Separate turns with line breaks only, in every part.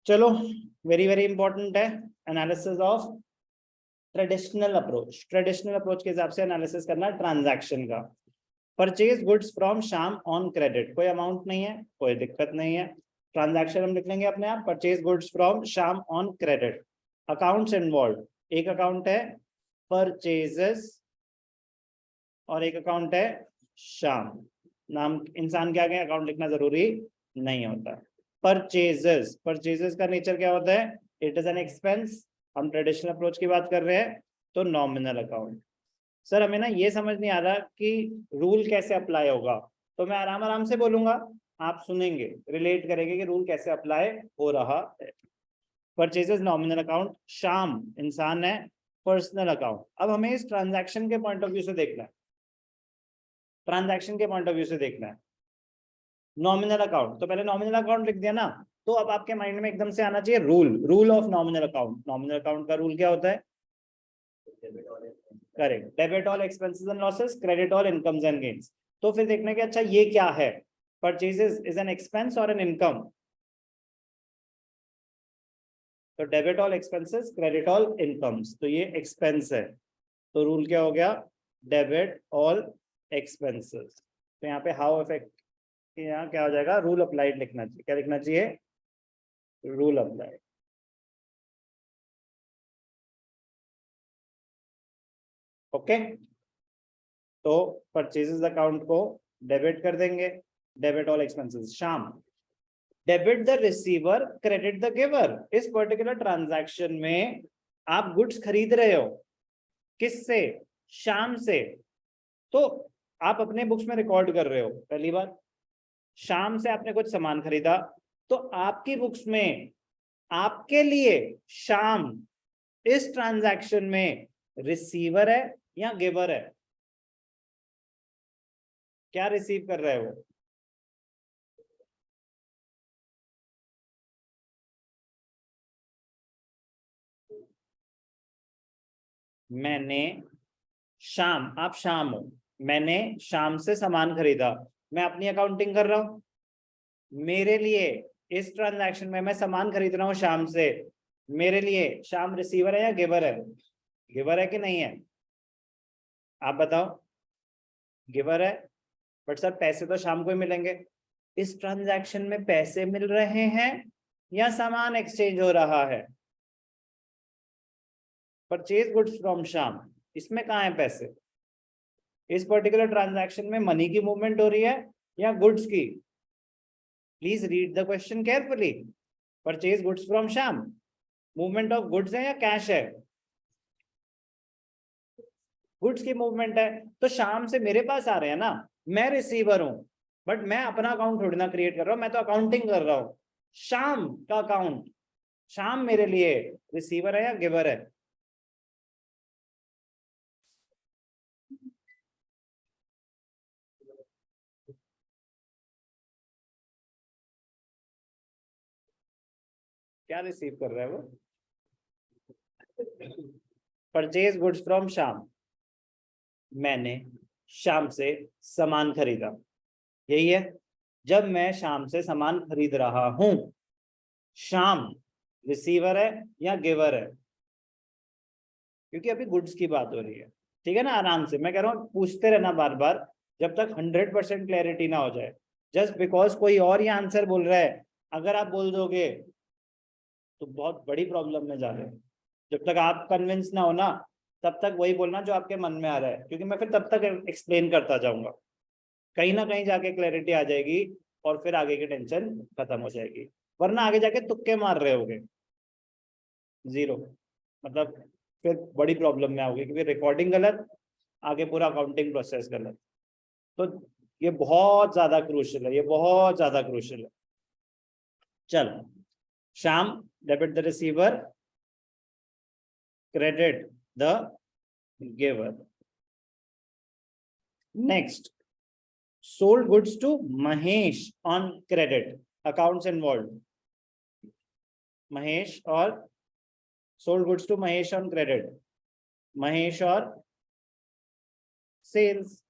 चलो, very very important है analysis of traditional approach. Traditional approach के हिसाब से एनालिसिस करना ट्रांजैक्शन का। Purchase goods from Shyam on credit, कोई अमाउंट नहीं है, कोई दिक्कत नहीं है। ट्रांजैक्शन हम लिख लेंगे अपने आप, purchase goods from Shyam on credit. Accounts involve, एक अकाउंट है परचेजेस और एक अकाउंट है श्याम। नाम इंसान के आगे अकाउंट लिखना जरूरी नहीं होता। परचेजेस, परचेजेस का नेचर क्या होता है? It is an expense. हम ट्रेडिशनल अप्रोच की बात कर रहे हैं तो नॉमिनल अकाउंट। सर हमें ना ये समझ नहीं आ रहा कि रूल कैसे अप्लाई होगा, तो मैं आराम आराम से बोलूंगा, आप सुनेंगे, रिलेट करेंगे कि रूल कैसे अप्लाई हो रहा है। परचेजेस नॉमिनल अकाउंट, श्याम इंसान है, पर्सनल अकाउंट। अब हमें इस ट्रांजैक्शन के पॉइंट ऑफ व्यू से देखना है, ट्रांजैक्शन के पॉइंट ऑफ व्यू से देखना है। नॉमिनल अकाउंट, तो पहले नॉमिनल अकाउंट लिख दिया ना, तो अब आपके माइंड में एकदम से आना चाहिए rule of nominal account. Nominal account का रूल क्या होता है? Correct, debit all expenses and losses, credit all incomes and gains. तो फिर देखना कि अच्छा ये क्या है, परचेजेस इज एन एक्सपेंस और एन इनकम। तो debit all expenses, credit all incomes, तो ये एक्सपेंस है, तो रूल क्या हो गया? Debit all expenses. तो यहाँ पे हाउ इफेक्ट, यहाँ क्या हो जाएगा? रूल अप्लाइड लिखना चाहिए। क्या लिखना चाहिए? Rule applied. ओके, तो परचेजेस अकाउंट को डेबिट कर देंगे, debit all expenses. Shyam, debit the receiver, credit the giver. इस पर्टिकुलर ट्रांजैक्शन में आप गुड्स खरीद रहे हो, किससे? श्याम से। तो आप अपने बुक्स में रिकॉर्ड कर रहे हो, पहली बात। श्याम से आपने कुछ सामान खरीदा, तो आपकी बुक्स में आपके लिए श्याम इस ट्रांजैक्शन में रिसीवर है या गिवर है? क्या रिसीव कर रहे हो? मैंने शाम, आप शाम हो, मैंने शाम से सामान खरीदा, मैं अपनी अकाउंटिंग कर रहा हूं। मेरे लिए इस ट्रांजैक्शन में मैं सामान खरीद रहा हूं शाम से, मेरे लिए शाम रिसीवर है या गिवर है? गिवर है कि नहीं है? आप बताओ। गिवर है, बट सर पैसे तो शाम को ही मिलेंगे। इस ट्रांजैक्शन में पैसे मिल रहे हैं या सामान एक्सचेंज हो रहा है? परचेज गुड्स फ्रॉम शाम, इसमें कहाँ है पैसे? इस पर्टिकुलर ट्रांजैक्शन में मनी की मूवमेंट हो रही है या गुड्स की? Please read the question carefully. Purchase goods from Shyam, movement of goods है या कैश है? गुड्स की मूवमेंट है, तो शाम से मेरे पास आ रहे हैं ना, मैं रिसीवर हूं, बट मैं अपना अकाउंट थोड़ी ना क्रिएट कर रहा हूं, मैं तो अकाउंटिंग कर रहा हूं। शाम का अकाउंट, शाम मेरे लिए रिसीवर है या गिवर है? क्या रिसीव कर रहा है वो? परचेज गुड्स फ्रॉम शाम, मैंने शाम से सामान खरीदा, यही है। जब मैं शाम से सामान खरीद रहा हूं, शाम रिसीवर है या गिवर है? क्योंकि अभी गुड्स की बात हो रही है, ठीक है ना। आराम से, मैं कह रहा हूँ पूछते रहना बार बार जब तक 100% क्लैरिटी ना हो जाए। जस्ट बिकॉज कोई और ये आंसर बोल रहा है, अगर आप बोल दोगे तो बहुत बड़ी प्रॉब्लम में जा रहे हैं। जब तक आप कन्विंस ना हो ना, तब तक वही बोलना जो आपके मन में आ रहा है, क्योंकि मैं फिर तब तक एक्सप्लेन करता जाऊंगा, कहीं ना कहीं जाके क्लैरिटी आ जाएगी और फिर आगे की टेंशन खत्म हो जाएगी। वरना आगे जाके तुक्के मार रहे होगे, जीरो, मतलब फिर बड़ी प्रॉब्लम में आओगे, क्योंकि रिकॉर्डिंग गलत, आगे पूरा अकाउंटिंग प्रोसेस गलत। तो ये बहुत ज्यादा क्रूशियल है, ये बहुत ज्यादा क्रूशियल है। चलो, Shyam debit the receiver, credit the giver. Next, sold goods to Mahesh on credit, accounts involved। Mahesh और sold goods to Mahesh on credit, Mahesh और सेल्स,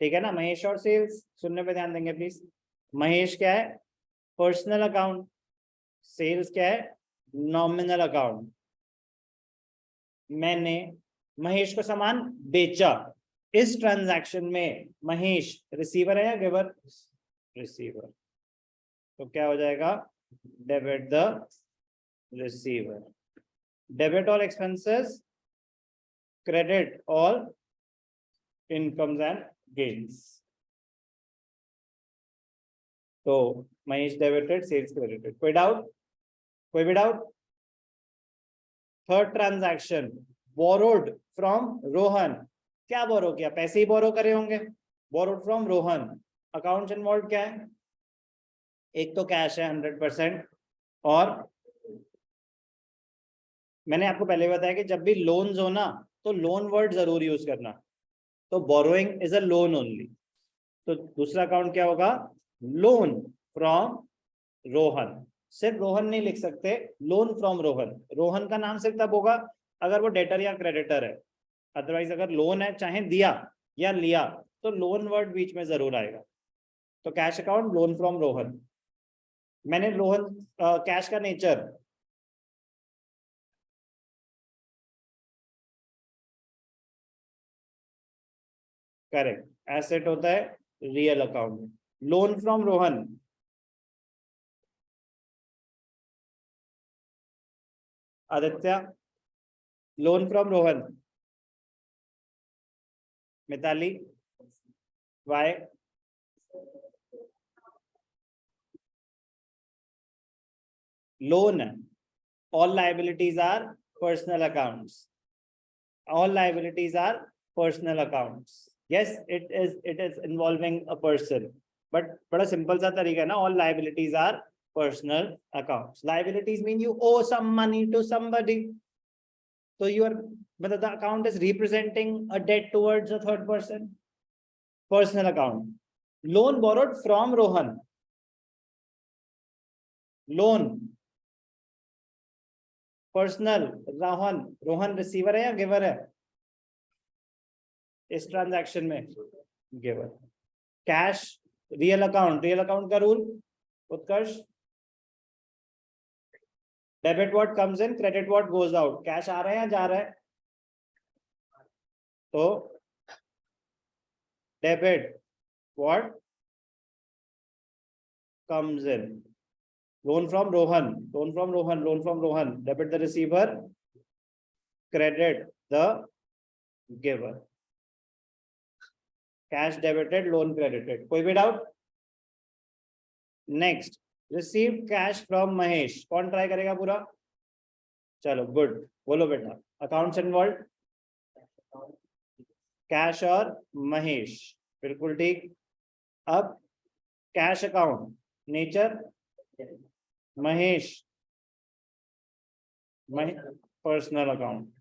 ठीक है ना। महेश और सेल्स, सुनने पे ध्यान देंगे प्लीज। महेश क्या है? पर्सनल अकाउंट, सेल्स क्या है? Nominal account. मैंने महेश को सामान बेचा। इस ट्रांजैक्शन में महेश रिसीवर है या गिवर? रिसीवर। तो क्या हो जाएगा? Debit the receiver. Debit all expenses, credit all incomes and gains. तो महेश डेबिटेड, सेल्स क्रेडिटेड। कोई डाउट? कोई भी doubt? Third transaction, borrowed from Rohan. क्या बोरो किया? पैसे ही बोरो करे होंगे। Borrowed from Rohan. Accounts involve क्या है? एक तो कैश है 100%, और मैंने आपको पहले बताया कि जब भी लोन्स हो ना, तो लोन वर्ड जरूर यूज करना। तो borrowing is a loan only. तो दूसरा अकाउंट क्या होगा? Loan from Rohan. सिर्फ रोहन नहीं लिख सकते, लोन फ्रॉम रोहन। रोहन का नाम सिर्फ तब होगा अगर वो डेटर या क्रेडिटर है। अदरवाइज अगर लोन है, चाहे दिया या लिया, तो लोन वर्ड बीच में जरूर आएगा। तो cash account, loan from Rohan. मैंने रोहन कैश का नेचर, करेक्ट, एसेट होता है, real account. Loan from Rohan, Aditya. Loan from Rohan, Mitali, why? Loan, all liabilities are personal accounts. All liabilities are personal accounts. Yes, it is involving a person, but बड़ा simple सा तरीका है ना। all liabilities are personal accounts. Liabilities mean you owe some money to somebody. So मतलब the account is representing a debt towards a third person. Personal account. Loan borrowed from Rohan. Loan personal, Rohan. Rohan receiver है या giver है इस transaction में? Giver. Cash, real account. Real account का rule, Utkarsh? Debit what comes in, credit what goes out. Cash आ रहा है या जा रहा है? तो debit what comes in. Loan from Rohan, loan from Rohan, loan from Rohan. Debit the receiver, credit the giver. Cash debited, loan credited. कोई भी doubt? Next, receive cash from Mahesh. कौन ट्राई करेगा पूरा? चलो गुड, बोलो बेटा। अकाउंट्स इन्वॉल्व, कैश और महेश, बिल्कुल ठीक। अब cash account, nature Mahesh, personal account.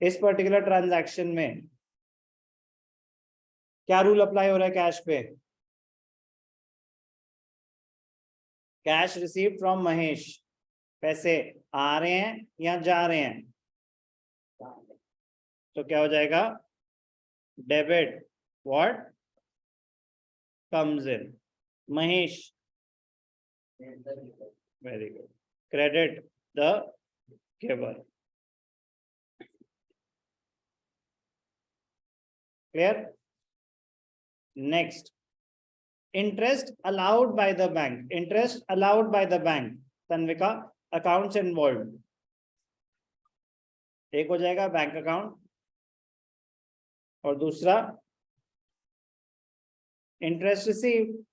इस पर्टिकुलर ट्रांजैक्शन में क्या रूल अप्लाई हो रहा है कैश पे? कैश रिसीव फ्रॉम महेश, पैसे आ रहे हैं या जा रहे हैं? तो क्या हो जाएगा? Debit what comes in, Mahesh, very good, credit the giver. Clear? Next, interest allowed by the bank. Interest allowed by the bank, Tanvika. Accounts involve, एक हो जाएगा बैंक अकाउंट, और दूसरा interest receive.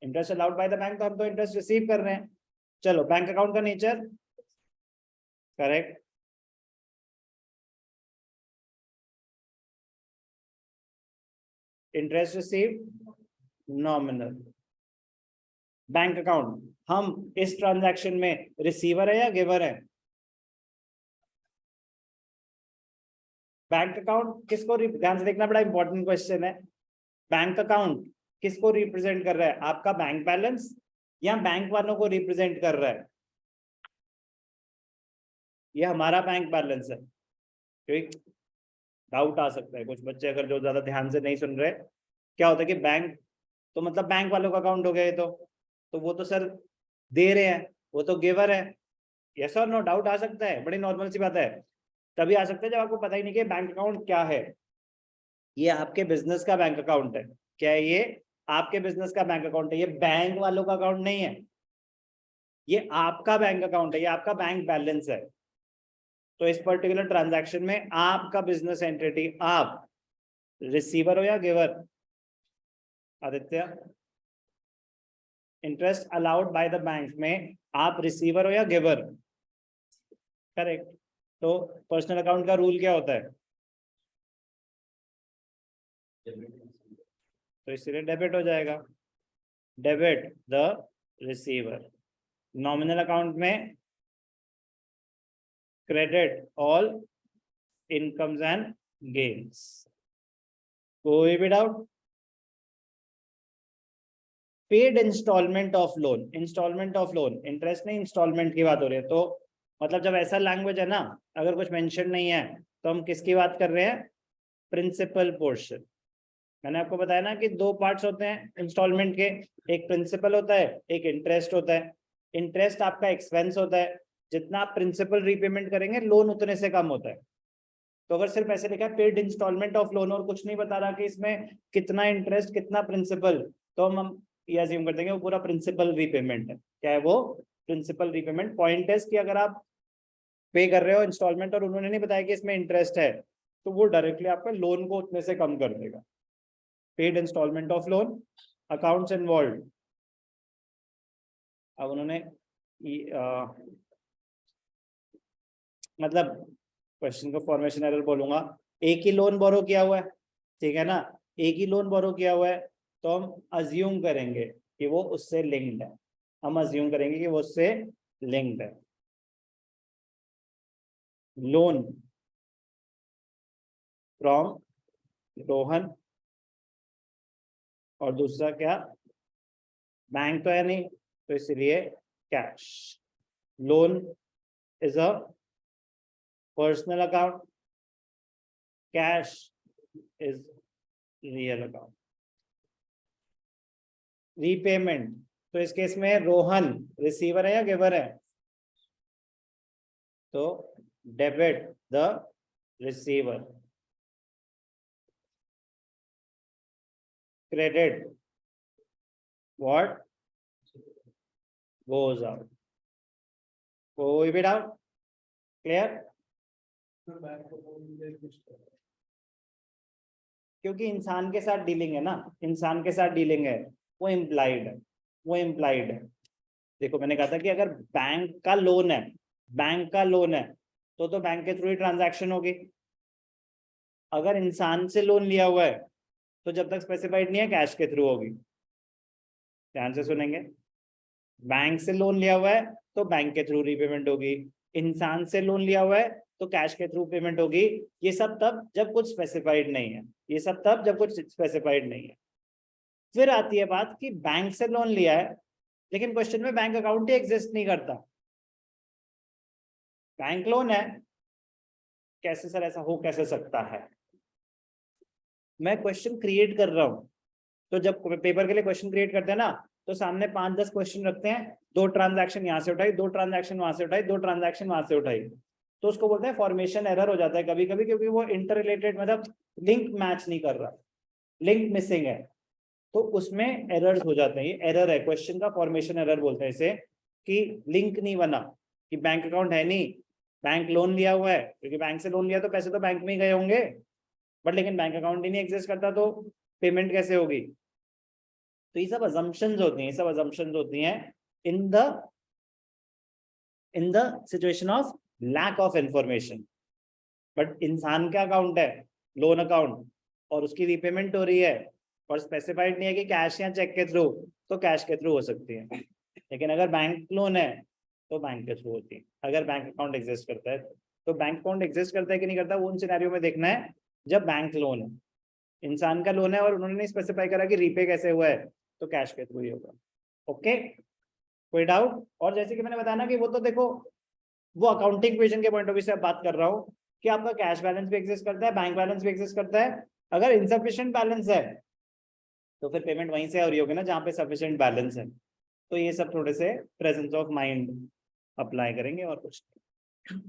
Interest allowed by the bank, तो हम तो interest receive कर रहे हैं। चलो, बैंक अकाउंट का nature, correct, interest receive, nominal. Bank account, हम इस ट्रांजैक्शन में रिसीवर है या गिवर है? बैंक अकाउंट किसको, ध्यान से देखना, बड़ा इंपॉर्टेंट क्वेश्चन है। बैंक अकाउंट किसको रिप्रेजेंट कर रहा है? आपका बैंक बैलेंस या बैंक वालों को रिप्रेजेंट कर रहा है? ये हमारा बैंक बैलेंस है। ठीक, डाउट आ सकता है कुछ बच्चे अगर जो ज्यादा ध्यान से नहीं सुन रहे। क्या होता है कि बैंक, तो मतलब बैंक वालों का अकाउंट हो गया ये तो वो तो सर दे रहे हैं, वो तो गिवर है। यस और नो, डाउट आ सकता है, बड़ी नॉर्मल सी बात है। तभी आ सकता है जब आपको पता ही नहीं कि बैंक अकाउंट क्या है। ये आपके बिजनेस का बैंक अकाउंट है। क्या है ये? आपके बिजनेस का बैंक अकाउंट है। ये बैंक वालों का अकाउंट नहीं है, ये आपका बैंक अकाउंट है, ये आपका बैंक बैलेंस है। तो इस पर्टिकुलर ट्रांजैक्शन में आपका बिजनेस एंटिटी, आप रिसीवर हो या giver? Aditya, interest allowed by the bank में आप रिसीवर हो या गिवर? करेक्ट। तो पर्सनल अकाउंट का रूल क्या होता है? तो इसलिए डेबिट हो जाएगा, debit the receiver. Nominal account में credit all incomes and gains. कोई भी doubt? Paid instalment of loan, instalment of loan, interest नहीं, इंस्टॉलमेंट की बात हो रही है। तो मतलब जब ऐसा लैंग्वेज है ना, अगर कुछ मेंशन नहीं है तो हम किसकी बात कर रहे हैं? Principal portion. मैंने आपको बताया ना कि दो पार्ट्स होते हैं इंस्टॉलमेंट के, एक प्रिंसिपल होता है, एक इंटरेस्ट होता है। इंटरेस्ट आपका एक्सपेंस होता है, जितना आप प्रिंसिपल रीपेमेंट करेंगे लोन उतने से कम होता है। तो अगर सिर्फ ऐसे लिखा है पेड इंस्टॉलमेंट ऑफ लोन और कुछ नहीं बता रहा कि इसमें कितना इंटरेस्ट कितना प्रिंसिपल, तो हम ये अज्यूम कर देंगे वो पूरा प्रिंसिपल रीपेमेंट है। क्या है वो? Principal repayment. पॉइंट है कि अगर आप पे कर रहे हो इंस्टॉलमेंट और उन्होंने नहीं बताया कि इसमें इंटरेस्ट है, तो वो डायरेक्टली आपका लोन को उतने से कम कर देगा। Paid instalment of loan, accounts involve. अब उन्होंने मतलब क्वेश्चन को फॉर्मेशन एरर बोलूंगा, एक ही लोन बोरो किया हुआ है, ठीक है ना, एक ही लोन बोरो किया हुआ है, तो हम अज्यूम करेंगे कि वो उससे लिंक्ड है। हम अज्यूम करेंगे कि वो उससे लिंक्ड है। लोन फ्रॉम रोहन, और दूसरा क्या? बैंक तो है नहीं, तो इसलिए cash. Loan is a personal account, cash is real account. Repayment, तो इस केस में रोहन रिसीवर है या गिवर है? तो debit the receiver, credit what goes out. कोई भी डाउट? क्लियर? क्योंकि इंसान के साथ डीलिंग है ना, इंसान के साथ डीलिंग है, वो इम्प्लाइड है, वो इम्प्लाइड है। देखो मैंने कहा था कि अगर बैंक का लोन है, बैंक का लोन है, तो बैंक के थ्रू ही ट्रांजैक्शन होगी। अगर इंसान से लोन लिया हुआ है तो जब तक स्पेसिफाइड नहीं है कैश के थ्रू होगी। ध्यान से सुनेंगे, बैंक से लोन लिया हुआ है तो बैंक के थ्रू रीपेमेंट होगी, इंसान से लोन लिया हुआ है तो कैश के थ्रू पेमेंट होगी। ये सब तब जब कुछ स्पेसिफाइड नहीं है, ये सब तब जब कुछ स्पेसिफाइड नहीं है। फिर आती है बात कि बैंक से लोन लिया है लेकिन क्वेश्चन में बैंक अकाउंट ही एग्जिस्ट नहीं करता, बैंक लोन है, कैसे सर ऐसा हो कैसे सकता है? मैं क्वेश्चन क्रिएट कर रहा हूं, तो जब पेपर के लिए क्वेश्चन क्रिएट करते हैं ना, तो सामने 5-10 क्वेश्चन रखते हैं, 2 ट्रांजैक्शन यहाँ से उठाई, 2 ट्रांजैक्शन वहां से उठाई, 2 ट्रांजैक्शन वहां से उठाई, तो उसको बोलते हैं फॉर्मेशन एरर हो जाता है कभी कभी, क्योंकि वो इंटर रिलेटेड मतलब लिंक मैच नहीं कर रहा, लिंक मिसिंग है, तो उसमें एरर्स हो जाते हैं। ये एरर है, क्वेश्चन का फॉर्मेशन एरर बोलते हैं इसे, कि लिंक नहीं बना, कि बैंक अकाउंट है नहीं, बैंक लोन लिया हुआ है, क्योंकि बैंक से लोन लिया तो पैसे तो बैंक में ही गए होंगे, बट लेकिन बैंक अकाउंट ही नहीं एग्जिस्ट करता, तो पेमेंट कैसे होगी? तो ये सब अजम्पशंस होती हैं, ये सब अजम्पशंस होती हैं in the situation of lack of information. But इंसान का अकाउंट है, लोन अकाउंट, और उसकी रीपेमेंट हो रही है और स्पेसिफाइड नहीं है कि कैश या चेक के थ्रू, तो कैश के थ्रू हो सकती है। लेकिन अगर बैंक लोन है तो बैंक के थ्रू होती है। अगर बैंक अकाउंट एग्जिस्ट करता है, तो बैंक अकाउंट एग्जिस्ट करता है कि नहीं करता, वो उन सिनेरियो में देखना है जब बैंक लोन है, इंसान का लोन है और उन्होंने नहीं स्पेसिफाई करा कि रीपे कैसे हुआ है, तो कैश के थ्रू ही होगा। ओके, कोई डाउट? और जैसे कि मैंने बताया ना कि वो तो देखो, वो अकाउंटिंग विजन के पॉइंट ऑफ व्यू से बात कर रहा हूँ कि आपका कैश बैलेंस भी एग्जिस्ट करता है, बैंक बैलेंस भी एग्जिस्ट करता है। अगर इनसफिशिएंट बैलेंस है तो फिर पेमेंट वहीं से हो रही होगी ना जहाँ पे सफिशिएंट बैलेंस है। तो ये सब थोड़े से प्रेजेंस ऑफ माइंड अप्लाई करेंगे और कुछ नहीं।